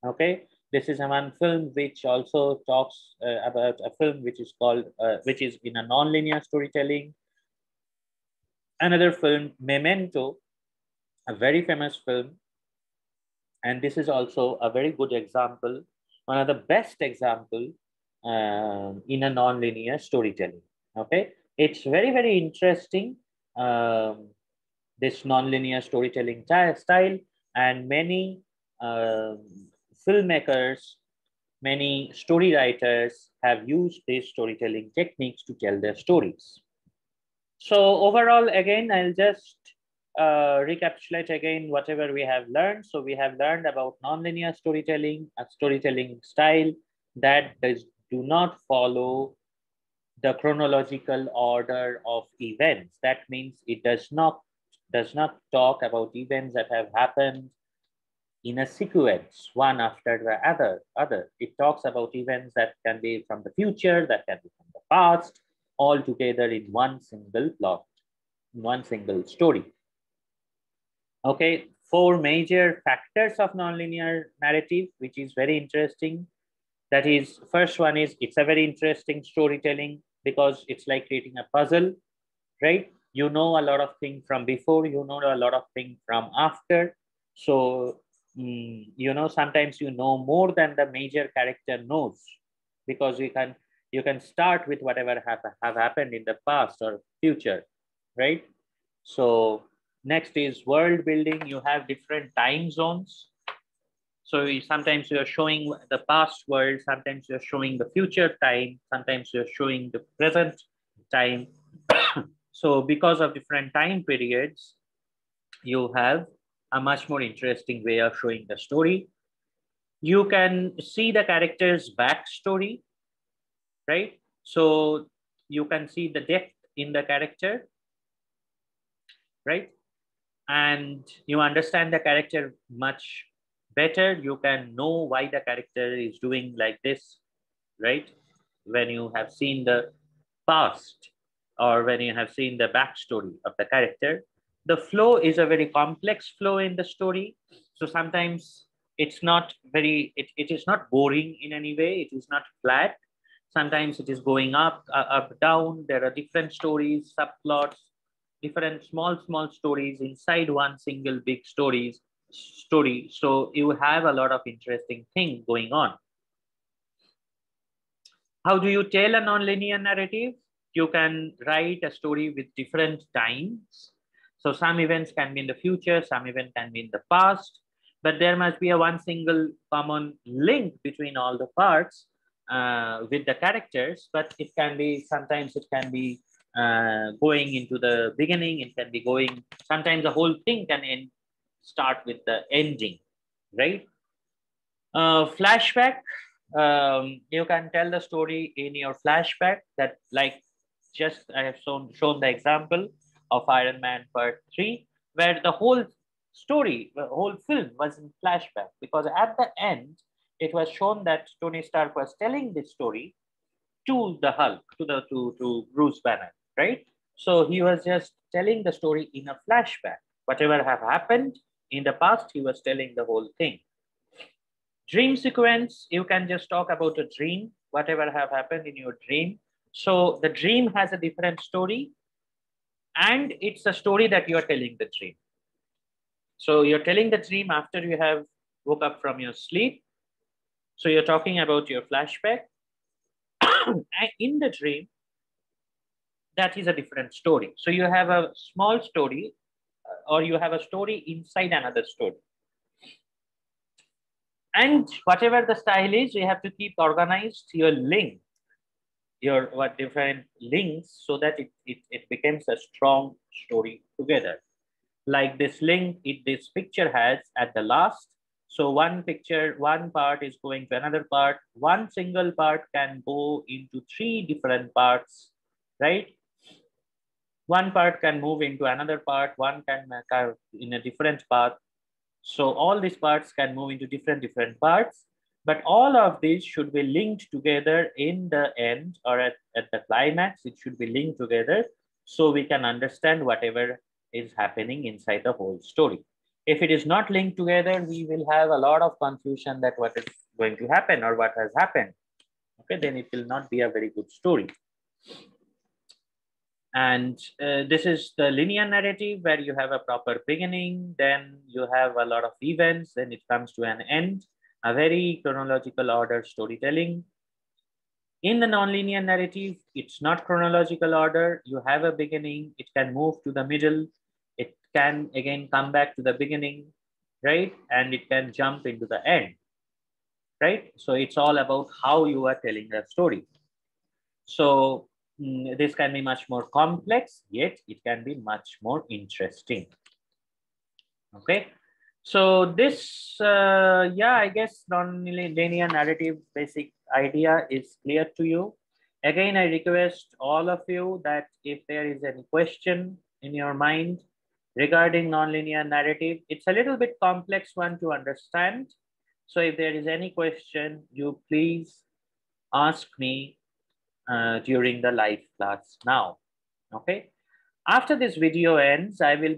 Okay, this is a one film which also talks about a film which is called, which is in a non-linear storytelling. Another film, Memento, a very famous film, and this is also a very good example, one of the best example in a non-linear storytelling. Okay, it's very interesting, um, this non-linear storytelling style, and many um filmmakers, many story writers have used these storytelling techniques to tell their stories. So overall, again, I'll just recapitulate again whatever we have learned. So we have learned about nonlinear storytelling, a storytelling style that do not follow the chronological order of events. That means it does not talk about events that have happened in a sequence, one after the other. It talks about events that can be from the future, that can be from the past, all together in one single plot, one single story. Okay, four major factors of nonlinear narrative, which is very interesting. That is, first one is it's a very interesting storytelling because it's like creating a puzzle, right? You know a lot of things from before, you know a lot of things from after. So, sometimes you know more than the major character knows, because you can start with whatever have happened in the past or future, right? So next is world building. You have different time zones. So sometimes you're showing the past world, sometimes you're showing the future time, sometimes you're showing the present time. So because of different time periods, you have a much more interesting way of showing the story. You can see the character's backstory, right? So you can see the depth in the character, right? And you understand the character much better. You can know why the character is doing like this, right? When you have seen the past, or when you have seen the backstory of the character. The flow is a very complex flow in the story. So sometimes it is not boring in any way. It is not flat. Sometimes it is going up, down. There are different stories, subplots, different small stories inside one single big story. So you have a lot of interesting thing going on. How do you tell a nonlinear narrative? You can write a story with different times. So some events can be in the future, some event can be in the past, but there must be a one single common link between all the parts with the characters. But it can be, sometimes it can be going into the beginning, it can be going, sometimes the whole thing can start with the ending, right? Flashback, you can tell the story in your flashback, that like just I have shown the example of Iron Man Part 3, where the whole story, the whole film was in flashback, because at the end it was shown that Tony Stark was telling this story to the Hulk, to Bruce Banner, right? So he was just telling the story in a flashback. Whatever have happened in the past, he was telling the whole thing. Dream sequence, you can just talk about a dream, whatever have happened in your dream. So the dream has a different story, and it's a story that you are telling the dream. So you're telling the dream after you have woke up from your sleep. So you're talking about your flashback. And in the dream, that is a different story. So you have a small story, or you have a story inside another story. And whatever the style is, you have to keep organized your link, your what different links, so that it becomes a strong story together. Like this link this picture has at the last. So one picture, one part is going to another part. One single part can go into three different parts, right? One part can move into another part, one can in a different path. So all these parts can move into different parts. But all of these should be linked together in the end or at the climax. It should be linked together so we can understand whatever is happening inside the whole story. If it is not linked together, we will have a lot of confusion that what is going to happen or what has happened. Okay, then it will not be a very good story. And this is the linear narrative where you have a proper beginning, then you have a lot of events, then it comes to an end, a very chronological order storytelling. In the nonlinear narrative, it's not chronological order. You have a beginning, it can move to the middle, it can again come back to the beginning, right? And it can jump into the end, right? So it's all about how you are telling the story. So this can be much more complex, yet it can be much more interesting. Okay. So this, yeah, I guess non-linear narrative basic idea is clear to you. Again, I request all of you that if there is any question in your mind regarding non-linear narrative, it's a little bit complex one to understand. So if there is any question, you please ask me during the live class now. Okay. After this video ends, I will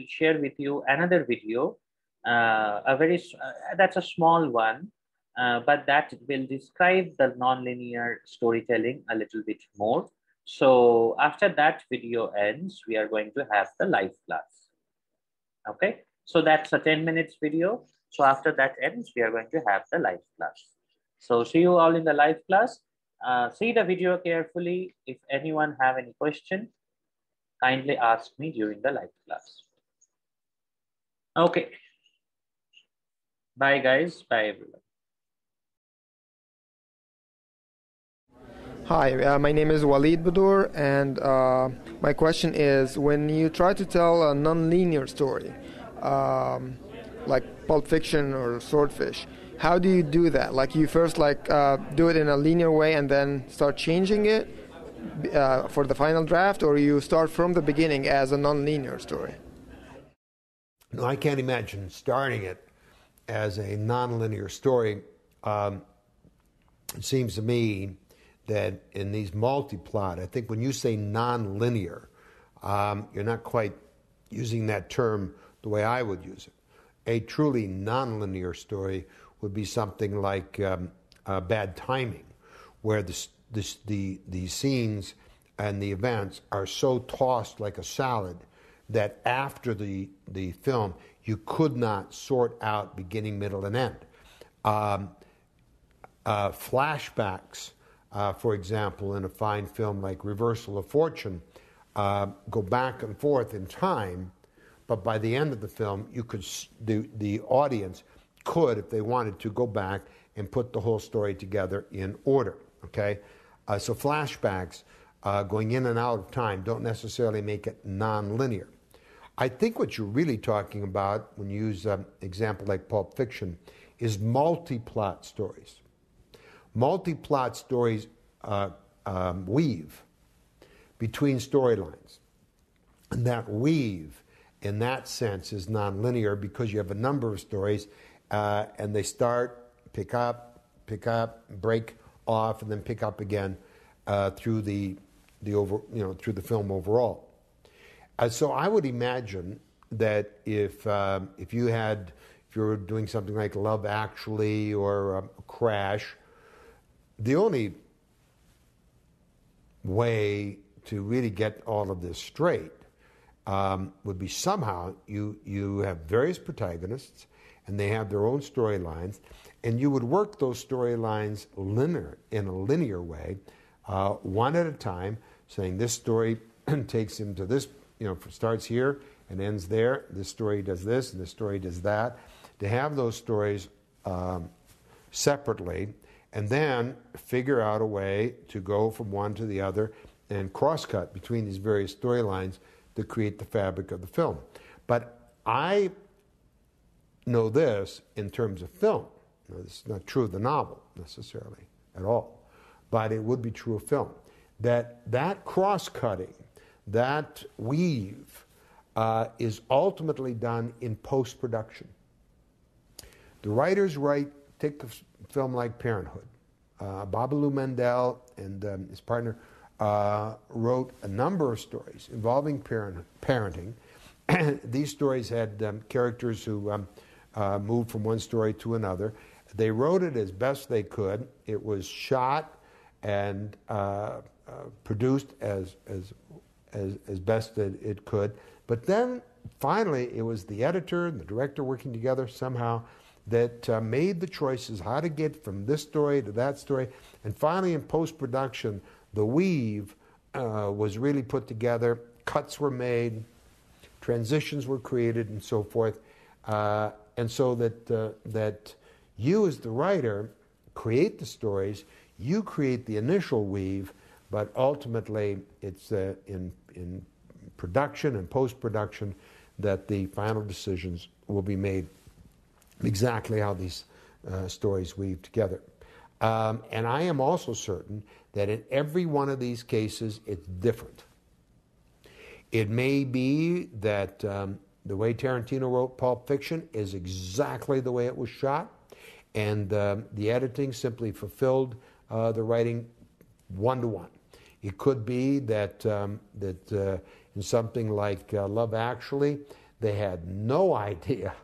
share with you another video, that's a small one, but that will describe the nonlinear storytelling a little bit more. So after that video ends, we are going to have the live class. Okay, so that's a 10 minutes video. So after that ends, we are going to have the live class. So see you all in the live class. See the video carefully. If anyone have any question, kindly ask me during the live class. Okay. Bye guys. Bye everyone. Hi, my name is Walid Budur, and my question is, when you try to tell a non-linear story, like Pulp Fiction or Swordfish, how do you do that? Like you first do it in a linear way and then start changing it for the final draft, or you start from the beginning as a non-linear story? No, I can't imagine starting it as a non-linear story. It seems to me that in these multi-plot, I think when you say non-linear, you're not quite using that term the way I would use it. A truly non-linear story would be something like Bad Timing, where the scenes and the events are so tossed like a salad that after the film, you could not sort out beginning, middle, and end. Flashbacks, for example, in a fine film like Reversal of Fortune, go back and forth in time, but by the end of the film, you could the audience could, if they wanted to, go back and put the whole story together in order. Okay, so flashbacks going in and out of time don't necessarily make it non-linear. I think what you're really talking about when you use an example like Pulp Fiction is multi-plot stories. Multi-plot stories weave between storylines. And that weave, in that sense, is non-linear because you have a number of stories and they start, pick up, break off, and then pick up again through through the film overall. So I would imagine that if you were doing something like Love Actually or Crash, the only way to really get all of this straight would be somehow you have various protagonists and they have their own storylines, and you would work those storylines in a linear way, one at a time, saying this story takes him to this, starts here and ends there. This story does this and this story does that. To have those stories separately, and then figure out a way to go from one to the other and cross-cut between these various storylines to create the fabric of the film. But I know this in terms of film. Now, this is not true of the novel necessarily at all, but it would be true of film. That cross-cutting, that weave is ultimately done in post-production. The writers write take a film like Parenthood. Babaloo Mandel and his partner wrote a number of stories involving parenting. These stories had characters who moved from one story to another. They wrote it as best they could. It was shot and produced as best that it could. But then finally, it was the editor and the director working together somehow that made the choices how to get from this story to that story. And finally, in post-production, the weave was really put together. Cuts were made, transitions were created, and so forth. And so that you, as the writer, create the stories, you create the initial weave, but ultimately it's in production and post-production that the final decisions will be made exactly how these stories weave together. And I am also certain that in every one of these cases, it's different. It may be that the way Tarantino wrote Pulp Fiction is exactly the way it was shot, and the editing simply fulfilled the writing one-to-one. It could be that in something like Love Actually, they had no idea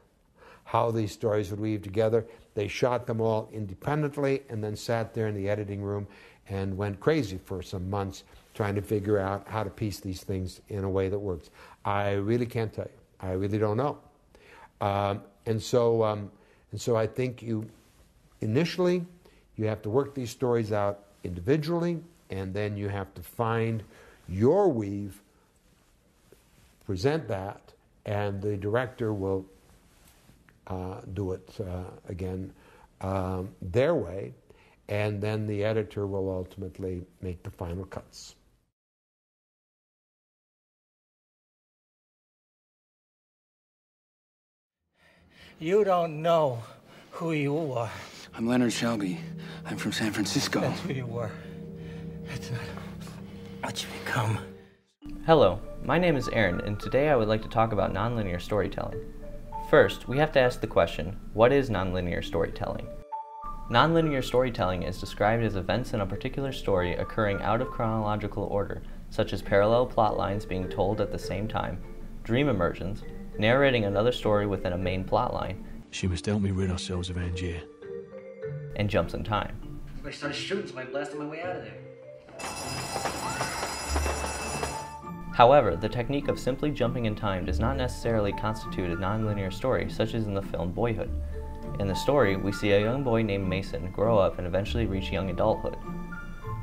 how these stories would weave together. They shot them all independently and then sat there in the editing room and went crazy for some months trying to figure out how to piece these things in a way that works. I really can't tell you. I really don't know. And so I think initially you have to work these stories out individually, and then you have to find your weave, present that, and the director will do it again their way, and then the editor will ultimately make the final cuts. You don't know who you are. I'm Leonard Shelby. I'm from San Francisco. That's who you were. That's not what you become. Hello, my name is Aaron, and today I would like to talk about nonlinear storytelling. First, we have to ask the question, what is nonlinear storytelling? Nonlinear storytelling is described as events in a particular story occurring out of chronological order, such as parallel plot lines being told at the same time, dream emergence, narrating another story within a main plot line. She must help me rid ourselves of Angier. And jumps in time. I started shooting, so I blasted my way out of there. However, the technique of simply jumping in time does not necessarily constitute a nonlinear story, such as in the film Boyhood. In the story, we see a young boy named Mason grow up and eventually reach young adulthood.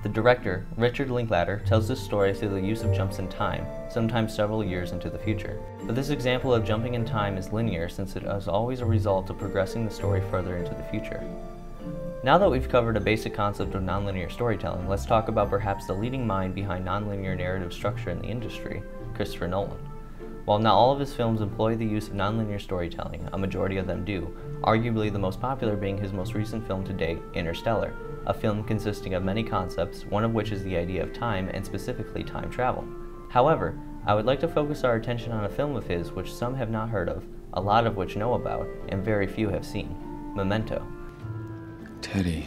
The director, Richard Linklater, tells this story through the use of jumps in time, sometimes several years into the future. But this example of jumping in time is linear since it is always a result of progressing the story further into the future. Now that we've covered a basic concept of nonlinear storytelling, let's talk about perhaps the leading mind behind nonlinear narrative structure in the industry, Christopher Nolan. While not all of his films employ the use of nonlinear storytelling, a majority of them do, arguably the most popular being his most recent film to date, Interstellar, a film consisting of many concepts, one of which is the idea of time and specifically time travel. However, I would like to focus our attention on a film of his which some have not heard of, a lot of which know about, and very few have seen, Memento. Teddy,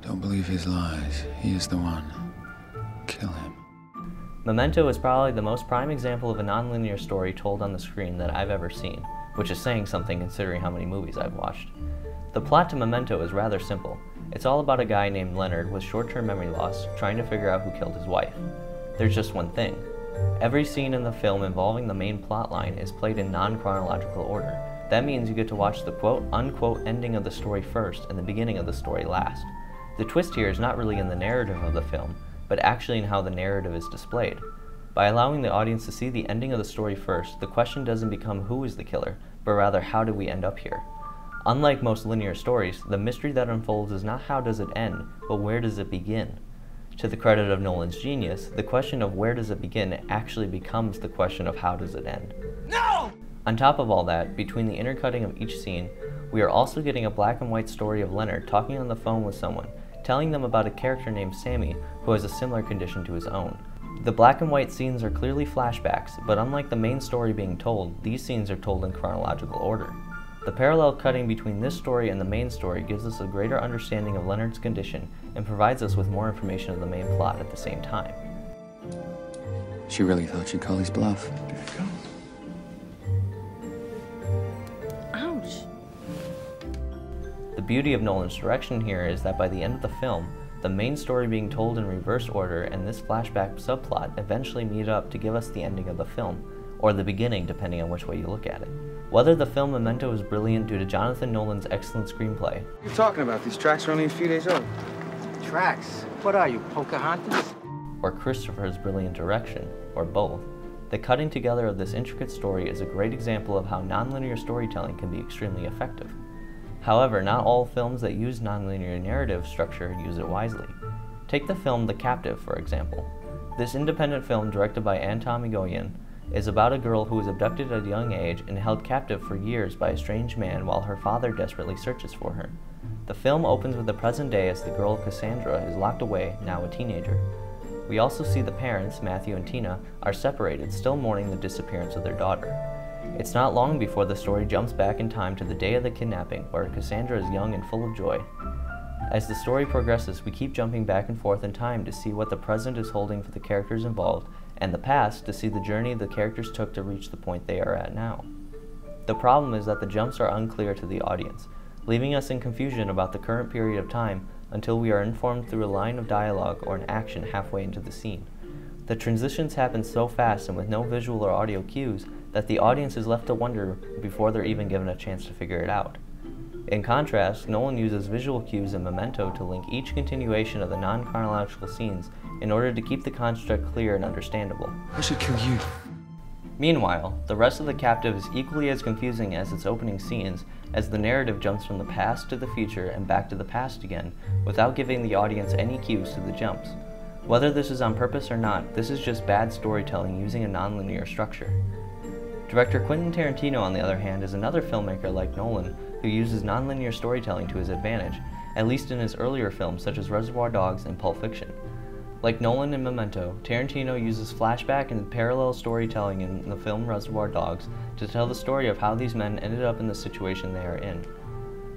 don't believe his lies. He is the one. Kill him. Memento is probably the most prime example of a nonlinear story told on the screen that I've ever seen, which is saying something considering how many movies I've watched. The plot to Memento is rather simple. It's all about a guy named Leonard with short-term memory loss trying to figure out who killed his wife. There's just one thing. Every scene in the film involving the main plot line is played in non-chronological order. That means you get to watch the quote-unquote ending of the story first and the beginning of the story last. The twist here is not really in the narrative of the film, but actually in how the narrative is displayed. By allowing the audience to see the ending of the story first, the question doesn't become who is the killer, but rather how did we end up here? Unlike most linear stories, the mystery that unfolds is not how does it end, but where does it begin? To the credit of Nolan's genius, the question of where does it begin actually becomes the question of how does it end. No! On top of all that, between the intercutting of each scene, we are also getting a black and white story of Leonard talking on the phone with someone, telling them about a character named Sammy who has a similar condition to his own. The black and white scenes are clearly flashbacks, but unlike the main story being told, these scenes are told in chronological order. The parallel cutting between this story and the main story gives us a greater understanding of Leonard's condition and provides us with more information of the main plot at the same time. She really thought she'd call his bluff. Ouch. The beauty of Nolan's direction here is that by the end of the film, the main story being told in reverse order and this flashback subplot eventually meet up to give us the ending of the film, or the beginning depending on which way you look at it. Whether the film Memento is brilliant due to Jonathan Nolan's excellent screenplay, What are you talking about? These tracks are only a few days old. Tracks? What are you, Pocahontas? or Christopher's brilliant direction, or both, the cutting together of this intricate story is a great example of how nonlinear storytelling can be extremely effective. However, not all films that use nonlinear narrative structure use it wisely. Take the film The Captive, for example. This independent film, directed by Anton Migoyan, is about a girl who is abducted at a young age and held captive for years by a strange man while her father desperately searches for her. The film opens with the present day as the girl Cassandra is locked away, now a teenager. We also see the parents, Matthew and Tina, are separated, still mourning the disappearance of their daughter. It's not long before the story jumps back in time to the day of the kidnapping, where Cassandra is young and full of joy. As the story progresses, we keep jumping back and forth in time to see what the present is holding for the characters involved, and the past to see the journey the characters took to reach the point they are at now. The problem is that the jumps are unclear to the audience, leaving us in confusion about the current period of time until we are informed through a line of dialogue or an action halfway into the scene. The transitions happen so fast and with no visual or audio cues that the audience is left to wonder before they're even given a chance to figure it out. In contrast, Nolan uses visual cues in Memento to link each continuation of the non-chronological scenes in order to keep the construct clear and understandable. I should kill you. Meanwhile, the rest of The Captive is equally as confusing as its opening scenes, as the narrative jumps from the past to the future and back to the past again, without giving the audience any cues to the jumps. Whether this is on purpose or not, this is just bad storytelling using a nonlinear structure. Director Quentin Tarantino, on the other hand, is another filmmaker like Nolan who uses nonlinear storytelling to his advantage, at least in his earlier films such as Reservoir Dogs and Pulp Fiction. Like Nolan in Memento, Tarantino uses flashback and parallel storytelling in the film Reservoir Dogs to tell the story of how these men ended up in the situation they are in.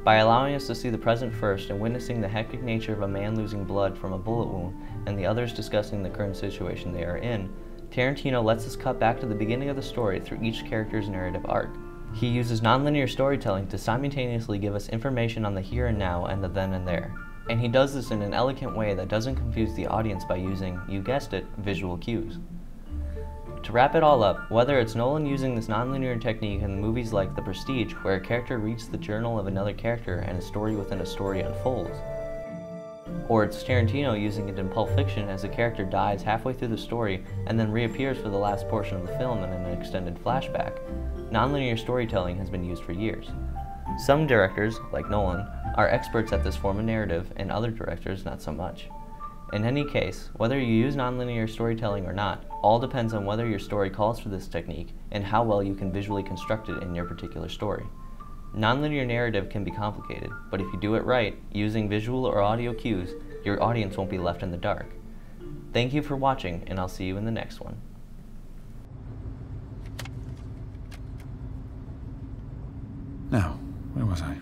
By allowing us to see the present first and witnessing the hectic nature of a man losing blood from a bullet wound and the others discussing the current situation they are in, Tarantino lets us cut back to the beginning of the story through each character's narrative arc. He uses nonlinear storytelling to simultaneously give us information on the here and now and the then and there. And he does this in an elegant way that doesn't confuse the audience by using, you guessed it, visual cues. To wrap it all up, whether it's Nolan using this nonlinear technique in movies like The Prestige, where a character reads the journal of another character and a story within a story unfolds, or it's Tarantino using it in Pulp Fiction as a character dies halfway through the story and then reappears for the last portion of the film in an extended flashback, nonlinear storytelling has been used for years. Some directors, like Nolan, are experts at this form of narrative, and other directors not so much. In any case, whether you use nonlinear storytelling or not, all depends on whether your story calls for this technique and how well you can visually construct it in your particular story. Nonlinear narrative can be complicated, but if you do it right, using visual or audio cues, your audience won't be left in the dark. Thank you for watching, and I'll see you in the next one. Now, where was I?